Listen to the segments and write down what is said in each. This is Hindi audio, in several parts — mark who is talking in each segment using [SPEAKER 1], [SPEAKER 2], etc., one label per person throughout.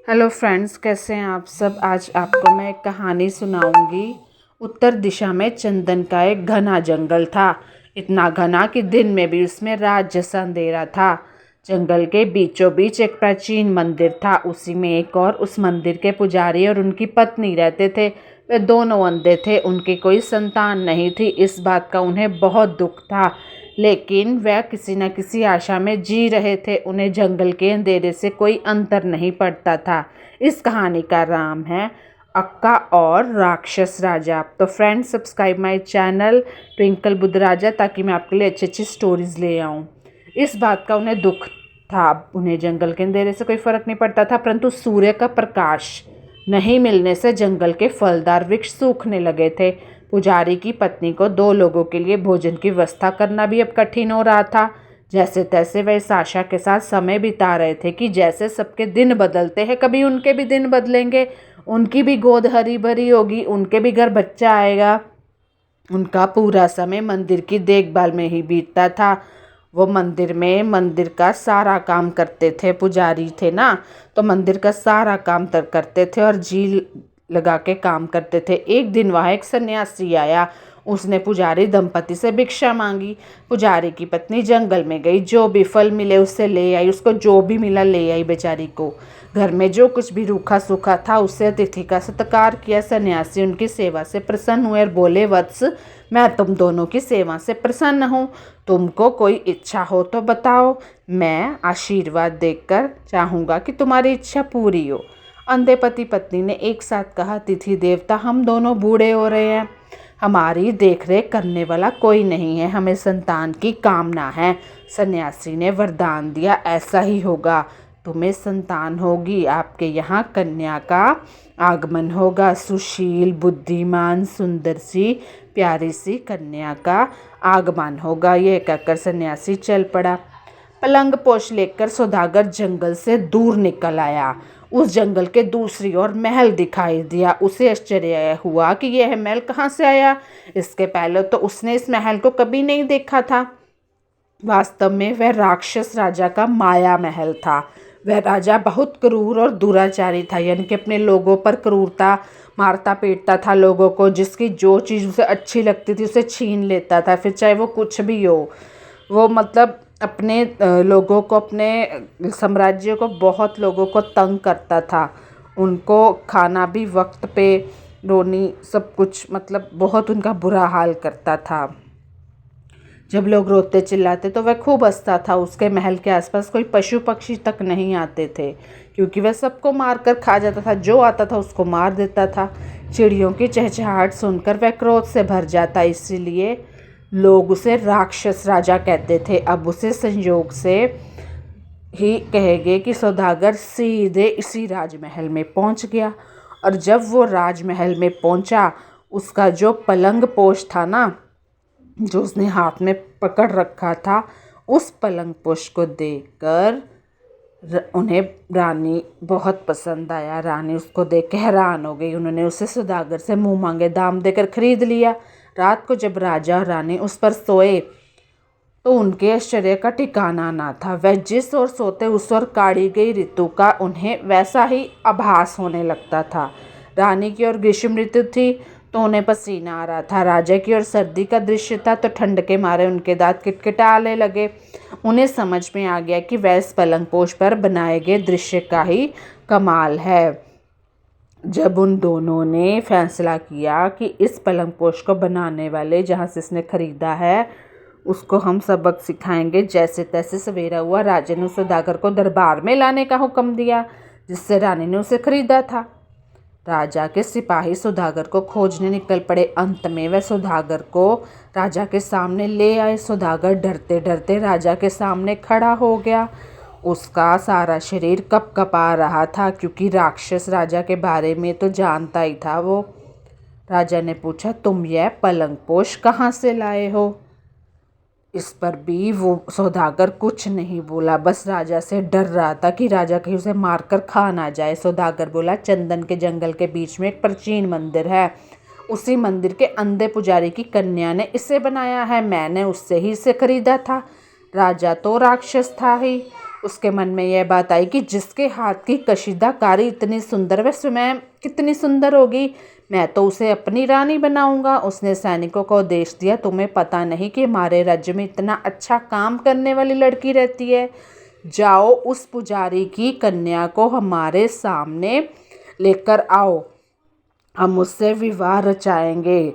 [SPEAKER 1] हेलो फ्रेंड्स, कैसे हैं आप सब। आज आपको मैं एक कहानी सुनाऊंगी। उत्तर दिशा में चंदन का एक घना जंगल था। इतना घना कि दिन में भी उसमें रात जैसा अंधेरा था। जंगल के बीचों बीच एक प्राचीन मंदिर था। उसी में एक और उस मंदिर के पुजारी और उनकी पत्नी रहते थे। वे दोनों अंधे थे। उनकी कोई संतान नहीं थी। इस बात का उन्हें बहुत दुख था, लेकिन वह किसी न किसी आशा में जी रहे थे। उन्हें जंगल के अंधेरे से कोई अंतर नहीं पड़ता था। इस कहानी का नाम है अक्का और राक्षस राजा। तो friends, subscribe my channel Twinkle Buddha Raja, ताकि मैं आपके लिए अच्छी अच्छी स्टोरीज ले आऊँ। इस बात का उन्हें दुख था। उन्हें जंगल के अंधेरे से कोई फर्क नहीं पड़ता था, परंतु सूर्य का प्रकाश नहीं मिलने से जंगल के फलदार वृक्ष सूखने लगे थे। पुजारी की पत्नी को 2 लोगों के लिए भोजन की व्यवस्था करना भी अब कठिन हो रहा था। जैसे तैसे वे इस आशा के साथ समय बिता रहे थे कि जैसे सबके दिन बदलते हैं, कभी उनके भी दिन बदलेंगे। उनकी भी गोद हरी भरी होगी, उनके भी घर बच्चा आएगा। उनका पूरा समय मंदिर की देखभाल में ही बीतता था। वो मंदिर का सारा काम करते थे। पुजारी थे ना, तो मंदिर का सारा काम करते थे और जी लगा के काम करते थे। एक दिन वहाँ एक सन्यासी आया। उसने पुजारी दंपति से भिक्षा मांगी। पुजारी की पत्नी जंगल में गई, जो भी फल मिले उससे ले आई। उसको जो भी मिला ले आई। बेचारी को घर में जो कुछ भी रूखा सूखा था उससे अतिथि का सत्कार किया। सन्यासी उनकी सेवा से प्रसन्न हुए और बोले, वत्स, मैं तुम दोनों की सेवा से प्रसन्न हूँ। तुमको कोई इच्छा हो तो बताओ, मैं आशीर्वाद देकर चाहूँगा कि तुम्हारी इच्छा पूरी हो। अंधे पति पत्नी ने एक साथ कहा, तिथि देवता, हम दोनों बूढ़े हो रहे हैं। हमारी देखरेख करने वाला कोई नहीं है। हमें संतान की कामना है। सन्यासी ने वरदान दिया, ऐसा ही होगा। तुम्हें संतान होगी। आपके यहाँ कन्या का आगमन होगा। सुशील, बुद्धिमान, सुंदर सी, प्यारी सी कन्या का आगमन होगा। ये कहकर सन्यासी चल पड़ा। पलंग पोश लेकर सौदागर जंगल से दूर निकल आया। उस जंगल के दूसरी ओर महल दिखाई दिया। उसे आश्चर्य हुआ कि यह महल कहाँ से आया। इसके पहले तो उसने इस महल को कभी नहीं देखा था। वास्तव में वह राक्षस राजा का माया महल था। वह राजा बहुत क्रूर और दुराचारी था, यानी कि अपने लोगों पर क्रूरता, मारता पीटता था लोगों को। जिसकी जो चीज़ उसे अच्छी लगती थी उसे छीन लेता था, फिर चाहे वो कुछ भी हो। वो मतलब अपने लोगों को, अपने साम्राज्य को, बहुत लोगों को तंग करता था। उनको खाना भी वक्त पे, रोनी, सब कुछ, मतलब बहुत उनका बुरा हाल करता था। जब लोग रोते चिल्लाते तो वह खूब हंसता था। उसके महल के आसपास कोई पशु पक्षी तक नहीं आते थे, क्योंकि वह सबको मार कर खा जाता था। जो आता था उसको मार देता था। चिड़ियों की चहचहाहट सुनकर वह क्रोध से भर जाता, इसीलिए लोग उसे राक्षस राजा कहते थे। अब उसे संयोग से ही कहेंगे कि सौदागर सीधे इसी राजमहल में पहुंच गया। और जब वो राजमहल में पहुंचा, उसका जो पलंग पोश था ना, जो उसने हाथ में पकड़ रखा था, उस पलंग पोश को देखकर उन्हें रानी बहुत पसंद आया। रानी उसको देख के हैरान हो गई। उन्होंने उसे सौदागर से मुंह मांगे दाम देकर खरीद लिया। रात को जब राजा और रानी उस पर सोए तो उनके आश्चर्य का ठिकाना ना था। वह जिस ओर सोते उस ओर काढ़ी गई ऋतु का उन्हें वैसा ही आभास होने लगता था। रानी की ओर ग्रीष्म ऋतु थी तो उन्हें पसीना आ रहा था। राजा की ओर सर्दी का दृश्य था तो ठंड के मारे उनके दांत किटकिटाने लगे। उन्हें समझ में आ गया कि वह इस पलंगपोश पर बनाए गए दृश्य का ही कमाल है। जब उन दोनों ने फैसला किया कि इस पलंगपोश को बनाने वाले, जहाँ से इसने खरीदा है, उसको हम सबक सिखाएंगे। जैसे तैसे सवेरा हुआ, राजा ने सौदागर को दरबार में लाने का हुक्म दिया, जिससे रानी ने उसे खरीदा था। राजा के सिपाही सौदागर को खोजने निकल पड़े। अंत में वह सौदागर को राजा के सामने ले आए। सौदागर डरते डरते राजा के सामने खड़ा हो गया। उसका सारा शरीर कँपकँपा रहा था, क्योंकि राक्षस राजा के बारे में तो जानता ही था वो। राजा ने पूछा, तुम यह पलंगपोश कहाँ से लाए हो? इस पर भी वो सौदागर कुछ नहीं बोला, बस राजा से डर रहा था कि राजा कहीं उसे मारकर खा ना जाए। सौदागर बोला, चंदन के जंगल के बीच में एक प्राचीन मंदिर है। उसी मंदिर के अंधे पुजारी की कन्या ने इसे बनाया है। मैंने उससे ही इसे खरीदा था। राजा तो राक्षस था ही, उसके मन में यह बात आई कि जिसके हाथ की कशीदाकारी इतनी सुंदर, वह स्वयं कितनी सुंदर होगी, मैं तो उसे अपनी रानी बनाऊंगा। उसने सैनिकों को आदेश दिया, तुम्हें पता नहीं कि हमारे राज्य में इतना अच्छा काम करने वाली लड़की रहती है, जाओ उस पुजारी की कन्या को हमारे सामने लेकर आओ, हम उससे विवाह रचाएंगे।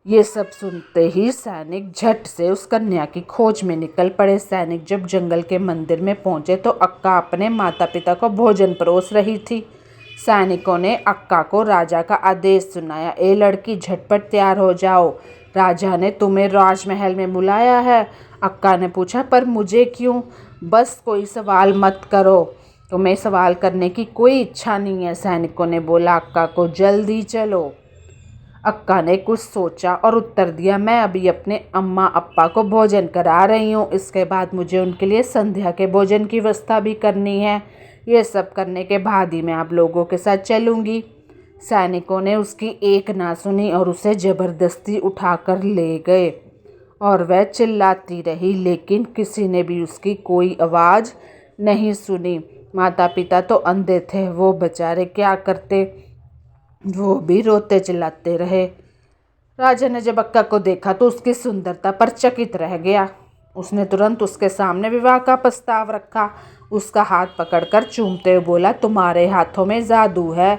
[SPEAKER 1] ये सब सुनते ही सैनिक झट से उस कन्या की खोज में निकल पड़े। सैनिक जब जंगल के मंदिर में पहुंचे तो अक्का अपने माता पिता को भोजन परोस रही थी। सैनिकों ने अक्का को राजा का आदेश सुनाया, ए लड़की झटपट तैयार हो जाओ, राजा ने तुम्हें राजमहल में बुलाया है। अक्का ने पूछा, पर मुझे क्यों? बस कोई सवाल मत करो, तुम्हें सवाल करने की कोई इच्छा नहीं है, सैनिकों ने बोला। अक्का को जल्दी चलो। अक्का ने कुछ सोचा और उत्तर दिया, मैं अभी अपने अम्मा अप्पा को भोजन करा रही हूँ, इसके बाद मुझे उनके लिए संध्या के भोजन की व्यवस्था भी करनी है, ये सब करने के बाद ही मैं आप लोगों के साथ चलूँगी। सैनिकों ने उसकी एक ना सुनी और उसे ज़बरदस्ती उठाकर ले गए और वह चिल्लाती रही, लेकिन किसी ने भी उसकी कोई आवाज़ नहीं सुनी। माता पिता तो अंधे थे, वो बेचारे क्या करते, वो भी रोते चिल्लाते रहे। राजा ने जब अक्का को देखा तो उसकी सुंदरता पर चकित रह गया। उसने तुरंत उसके सामने विवाह का प्रस्ताव रखा, उसका हाथ पकड़कर चूमते हुए बोला, तुम्हारे हाथों में जादू है,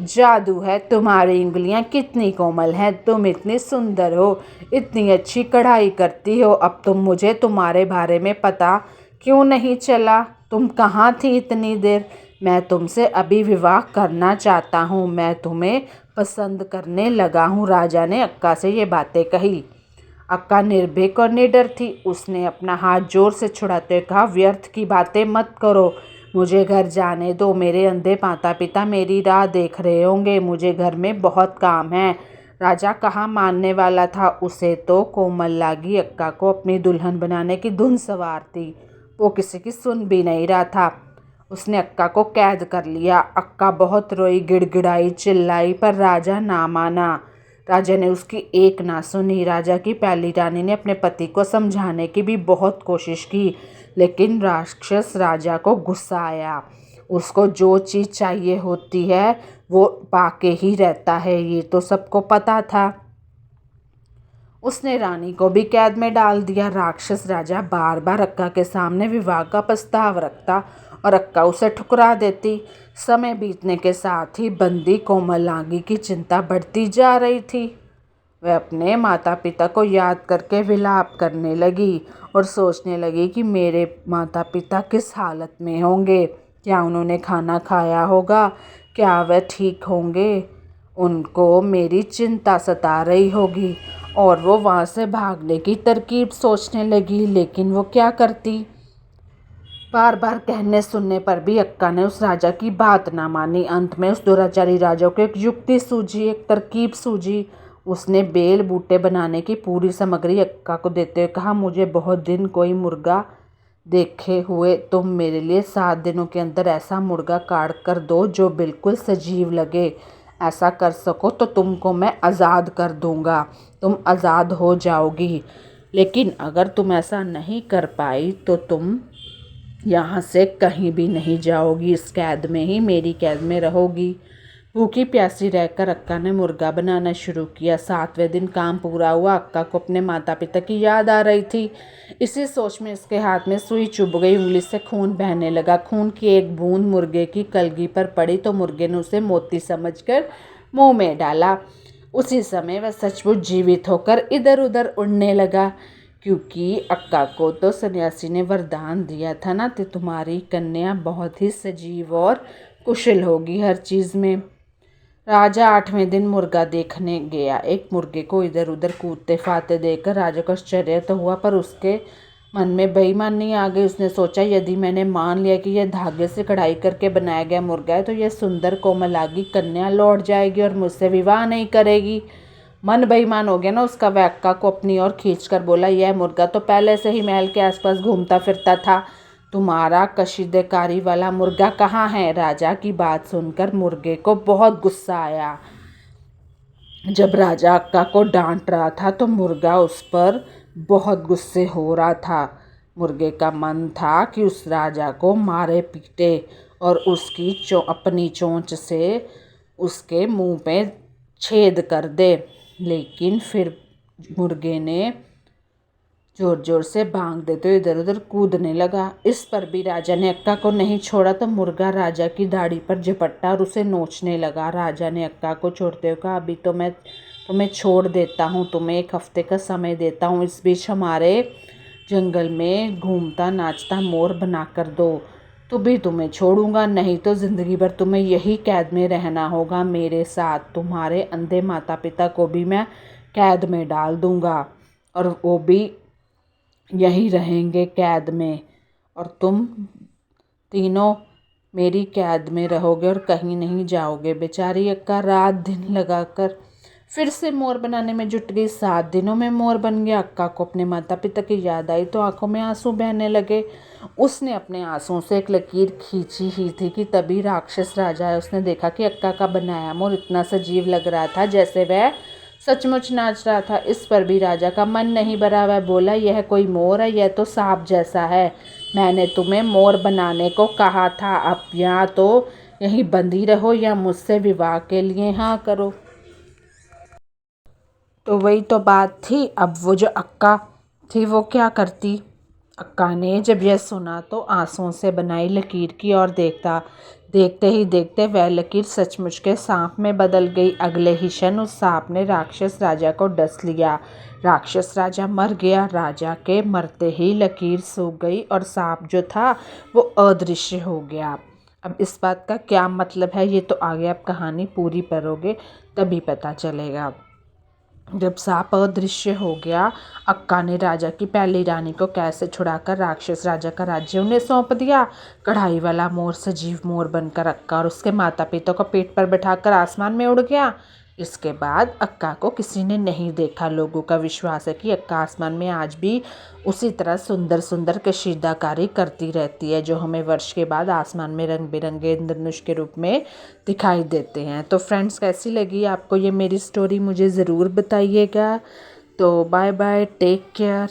[SPEAKER 1] जादू है, तुम्हारी उंगलियां कितनी कोमल हैं, तुम इतनी सुंदर हो, इतनी अच्छी कढ़ाई करती हो, अब तुम मुझे तुम्हारे बारे में पता क्यों नहीं चला? तुम कहाँ थी इतनी देर? मैं तुमसे अभी विवाह करना चाहता हूँ, मैं तुम्हें पसंद करने लगा हूँ। राजा ने अक्का से ये बातें कही। अक्का निर्भीक और निडर थी। उसने अपना हाथ जोर से छुड़ाते हुए कहा, व्यर्थ की बातें मत करो, मुझे घर जाने दो, मेरे अंधे माता पिता मेरी राह देख रहे होंगे, मुझे घर में बहुत काम है। राजा कहाँ मानने वाला था, उसे तो कोमल लागी अक्का को अपनी दुल्हन बनाने की धुन सवार थी, वो किसी की सुन भी नहीं रहा था। उसने अक्का को कैद कर लिया। अक्का बहुत रोई, गिड़गिड़ाई, चिल्लाई, पर राजा ना माना। राजा ने उसकी एक ना सुनी। राजा की पहली रानी ने अपने पति को समझाने की भी बहुत कोशिश की, लेकिन राक्षस राजा को गुस्सा आया। उसको जो चीज़ चाहिए होती है वो पाके ही रहता है, ये तो सबको पता था। उसने रानी को भी कैद में डाल दिया। राक्षस राजा बार बार अक्का के सामने विवाह का प्रस्ताव रखता और अक्का उसे ठुकरा देती। समय बीतने के साथ ही बंदी कोमलांगी की चिंता बढ़ती जा रही थी। वह अपने माता पिता को याद करके विलाप करने लगी और सोचने लगी कि मेरे माता पिता किस हालत में होंगे, क्या उन्होंने खाना खाया होगा, क्या वह ठीक होंगे, उनको मेरी चिंता सता रही होगी। और वो वहाँ से भागने की तरकीब सोचने लगी, लेकिन वो क्या करती? बार बार कहने सुनने पर भी अक्का ने उस राजा की बात ना मानी। अंत में उस दुराचारी राजा को एक युक्ति सूझी, एक तरकीब सूझी। उसने बेल बूटे बनाने की पूरी सामग्री अक्का को देते हुए कहा, मुझे बहुत दिन कोई मुर्गा देखे हुए तुम मेरे लिए 7 दिनों के अंदर ऐसा मुर्गा काट कर दो जो बिल्कुल सजीव लगे। ऐसा कर सको तो तुमको मैं आज़ाद कर दूंगा, तुम आज़ाद हो जाओगी। लेकिन अगर तुम ऐसा नहीं कर पाई तो तुम यहाँ से कहीं भी नहीं जाओगी, इस कैद में ही, मेरी कैद में रहोगी। भूखी प्यासी रहकर अक्का ने मुर्गा बनाना शुरू किया। 7वें दिन काम पूरा हुआ। अक्का को अपने माता पिता की याद आ रही थी। इसी सोच में इसके हाथ में सुई चुभ गई, उंगली से खून बहने लगा। खून की एक बूंद मुर्गे की कलगी पर पड़ी तो मुर्गे ने उसे मोती समझकर मुंह में डाला। उसी समय वह सचमुच जीवित होकर इधर उधर उड़ने लगा, क्योंकि अक्का को तो सन्यासी ने वरदान दिया था ना कि तुम्हारी कन्या बहुत ही सजीव और कुशल होगी हर चीज़ में। राजा 8वें दिन मुर्गा देखने गया। एक मुर्गे को इधर उधर कूदते फाते देखकर राजा को आश्चर्य तो हुआ, पर उसके मन में बेईमानी आ गई। उसने सोचा, यदि मैंने मान लिया कि यह धागे से कढ़ाई करके बनाया गया मुर्गा है तो यह सुंदर कोमलांगी कन्या लौट जाएगी और मुझसे विवाह नहीं करेगी। मन बेईमान हो गया ना उसका। वह अक्का को अपनी ओर खींचकर बोला, यह मुर्गा तो पहले से ही महल के आसपास घूमता फिरता था, तुम्हारा कशीदाकारी वाला मुर्गा कहाँ है? राजा की बात सुनकर मुर्गे को बहुत गुस्सा आया। जब राजा अक्का को डांट रहा था तो मुर्गा उस पर बहुत गुस्से हो रहा था। मुर्गे का मन था कि उस राजा को मारे पीटे और उसकी अपनी चोंच से उसके मुंह पे छेद कर दे। लेकिन फिर मुर्गे ने जोर जोर से भांग देते हुए इधर उधर कूदने लगा। इस पर भी राजा ने अक्का को नहीं छोड़ा तो मुर्गा राजा की दाढ़ी पर झपटा और उसे नोचने लगा। राजा ने अक्का को छोड़ते हुए कहा, अभी तो मैं तुम्हें छोड़ देता हूँ, तुम्हें 1 हफ्ते का समय देता हूँ। इस बीच हमारे जंगल में घूमता नाचता मोर बना कर दो तो भी तुम्हें छोड़ूंगा, नहीं तो ज़िंदगी भर तुम्हें यही कैद में रहना होगा मेरे साथ। तुम्हारे अंधे माता पिता को भी मैं कैद में डाल दूंगा और वो भी यहीं रहेंगे कैद में, और तुम तीनों मेरी कैद में रहोगे और कहीं नहीं जाओगे। बेचारी अक्का रात दिन लगाकर फिर से मोर बनाने में जुट गई। 7 दिनों में मोर बन गया। अक्का को अपने माता पिता की याद आई तो आंखों में आंसू बहने लगे। उसने अपने आंसुओं से एक लकीर खींची ही थी कि तभी राक्षस राजा है। उसने देखा कि अक्का का बनाया मोर इतना सजीव लग रहा था जैसे वह सचमुच नाच रहा था। इस पर भी राजा का मन नहीं भरा। वह बोला, यह कोई मोर है, यह तो सांप जैसा है। मैंने तुम्हें मोर बनाने को कहा था। अब या तो यहीं बंदी रहो या मुझसे विवाह के लिए हाँ करो। तो वही तो बात थी। अब वो जो अक्का थी वो क्या करती। अक्का ने जब यह सुना तो आंसुओं से बनाई लकीर की और देखते ही देखते वह लकीर सचमुच के सांप में बदल गई। अगले ही क्षण उस सांप ने राक्षस राजा को डस लिया। राक्षस राजा मर गया। राजा के मरते ही लकीर सूख गई और सांप जो था वो अदृश्य हो गया। अब इस बात का क्या मतलब है ये तो आगे आप कहानी पूरी पढ़ोगे तभी पता चलेगा। जब सांप अदृश्य हो गया, अक्का ने राजा की पहली रानी को कैसे छुड़ाकर राक्षस राजा का राज्य उन्हें सौंप दिया। कढ़ाई वाला मोर सजीव मोर बनकर अक्का और उसके माता पिता को पेट पर बिठाकर आसमान में उड़ गया। इसके बाद अक्का को किसी ने नहीं देखा। लोगों का विश्वास है कि अक्का आसमान में आज भी उसी तरह सुंदर सुंदर कशीदाकारी करती रहती है जो हमें वर्ष के बाद आसमान में रंग बिरंगे इंद्रधनुष के रूप में दिखाई देते हैं। तो फ्रेंड्स, कैसी लगी आपको ये मेरी स्टोरी मुझे ज़रूर बताइएगा। तो बाय बाय, टेक केयर।